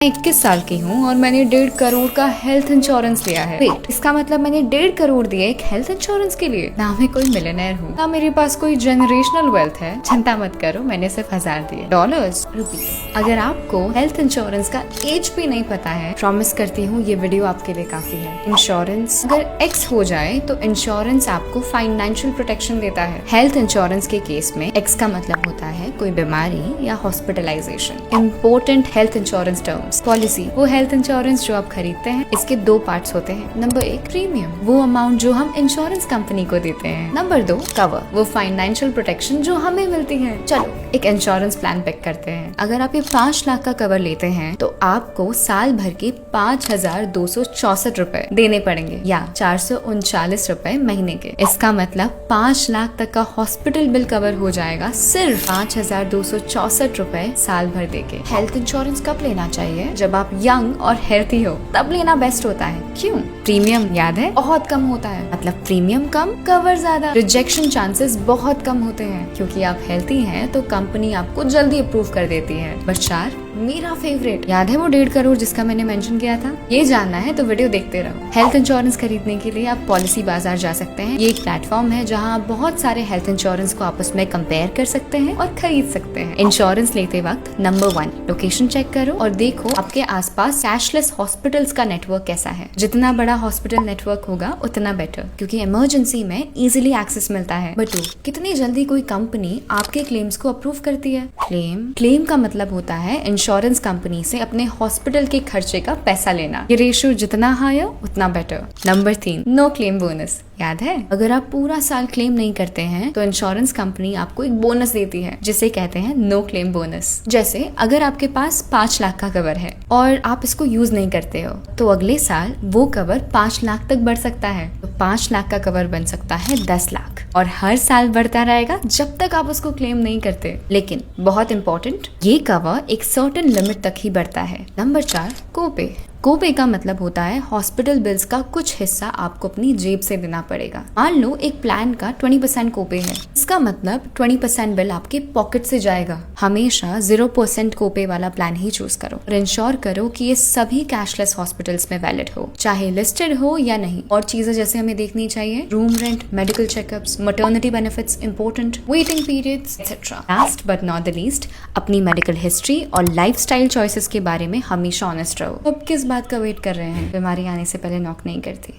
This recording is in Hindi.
मैं 21 साल की हूँ और मैंने 1.5 करोड़ का हेल्थ इंश्योरेंस लिया है। वेट, इसका मतलब मैंने 1.5 करोड़ दिए एक हेल्थ इंश्योरेंस के लिए? ना मैं कोई मिलियनेयर हूँ, ना मेरे पास कोई जनरेशनल वेल्थ है। चिंता मत करो, मैंने सिर्फ 1000 दिए। Dollars, rupees. अगर आपको हेल्थ इंश्योरेंस का एज भी नहीं पता है, प्रॉमिस करती हूँ ये वीडियो आपके लिए काफी है। इंश्योरेंस अगर एक्स हो जाए तो इंश्योरेंस आपको फाइनेंशियल प्रोटेक्शन देता है। हेल्थ इंश्योरेंस के केस में एक्स का मतलब होता है कोई बीमारी या hospitalisation. Important health insurance terms. Policy, वो हेल्थ इंश्योरेंस जो आप खरीदते हैं, इसके 2 पार्ट्स होते हैं। नंबर 1 प्रीमियम, वो अमाउंट जो हम इंश्योरेंस कंपनी को देते हैं। नंबर 2 कवर, वो फाइनेंशियल प्रोटेक्शन जो हमें मिलती है। चलो एक इंश्योरेंस प्लान पिक करते हैं। अगर आप ये 5 लाख का कवर लेते हैं तो आपको साल भर के 5264 रुपए देने पड़ेंगे या 439 रुपए महीने के। इसका मतलब 5 लाख तक का हॉस्पिटल बिल कवर हो जाएगा सिर्फ 5264 रुपए साल भर देके। हेल्थ इंश्योरेंस कब लेना चाहिए? जब आप यंग और हेल्थी हो, तब लेना बेस्ट होता है। क्यों? प्रीमियम याद है बहुत कम होता है, मतलब प्रीमियम कम, कवर ज्यादा। रिजेक्शन चांसेस बहुत कम होते हैं। क्योंकि आप हेल्थी हैं तो कंपनी आपको जल्दी अप्रूव कर देती है। नंबर 4 मेरा फेवरेट, याद है वो 1.5 करोड़ जिसका मैंने मेंशन किया था? ये जानना है तो वीडियो देखते रहो। हेल्थ इंश्योरेंस खरीदने के लिए आप पॉलिसी बाजार जा सकते हैं। ये एक प्लेटफॉर्म है जहां आप बहुत सारे हेल्थ इंश्योरेंस को आपस में कंपेयर कर सकते हैं और खरीद सकते हैं। इंश्योरेंस लेते वक्त नंबर 1 लोकेशन चेक करो और देखो आपके आसपास कैशलेस हॉस्पिटल्स का नेटवर्क कैसा है। जितना बड़ा हॉस्पिटल नेटवर्क होगा उतना बेटर, क्योंकि इमरजेंसी में इजीली एक्सेस मिलता है। बट कितनी जल्दी कोई कंपनी आपके क्लेम्स को अप्रूव करती है? क्लेम का मतलब होता है इंश्योरेंस कंपनी से अपने हॉस्पिटल के खर्चे का पैसा लेना। ये रेशियो जितना हायर उतना better. Number 3 no claim bonus, याद है? अगर आप पूरा साल क्लेम नहीं करते हैं तो इंश्योरेंस कंपनी आपको एक बोनस देती है जिसे कहते हैं नो क्लेम बोनस। जैसे अगर आपके पास 5 लाख का कवर है और आप इसको यूज नहीं करते हो तो अगले साल वो कवर 5 लाख तक बढ़ सकता है। तो 5 लाख का कवर बन सकता है 10 लाख और हर साल बढ़ता रहेगा जब तक आप उसको क्लेम नहीं करते। लेकिन बहुत इंपॉर्टेंट, ये कवर एक सर्टेन लिमिट तक ही बढ़ता है। नंबर 4 कोपे। कोपे का मतलब होता है हॉस्पिटल बिल्स का कुछ हिस्सा आपको अपनी जेब से देना पड़ेगा। मान लो एक प्लान का 20% कोपे है, इसका मतलब 20% बिल आपके पॉकेट से जाएगा। हमेशा 0% कोपे वाला प्लान ही चूज करो और इंश्योर करो कि ये सभी कैशलेस हॉस्पिटल्स में वैलिड हो, चाहे लिस्टेड हो या नहीं। और चीजें जैसे हमें देखनी चाहिए, room rent, medical checkups, maternity benefits, important waiting periods etcetera. Last but not the least, अपनी मेडिकल हिस्ट्री और लाइफस्टाइल चॉइसेस के बारे में हमेशा ऑनेस्ट रहो। अब किस बात का वेट कर रहे हैं? बीमारी आने से पहले नॉक नहीं करती।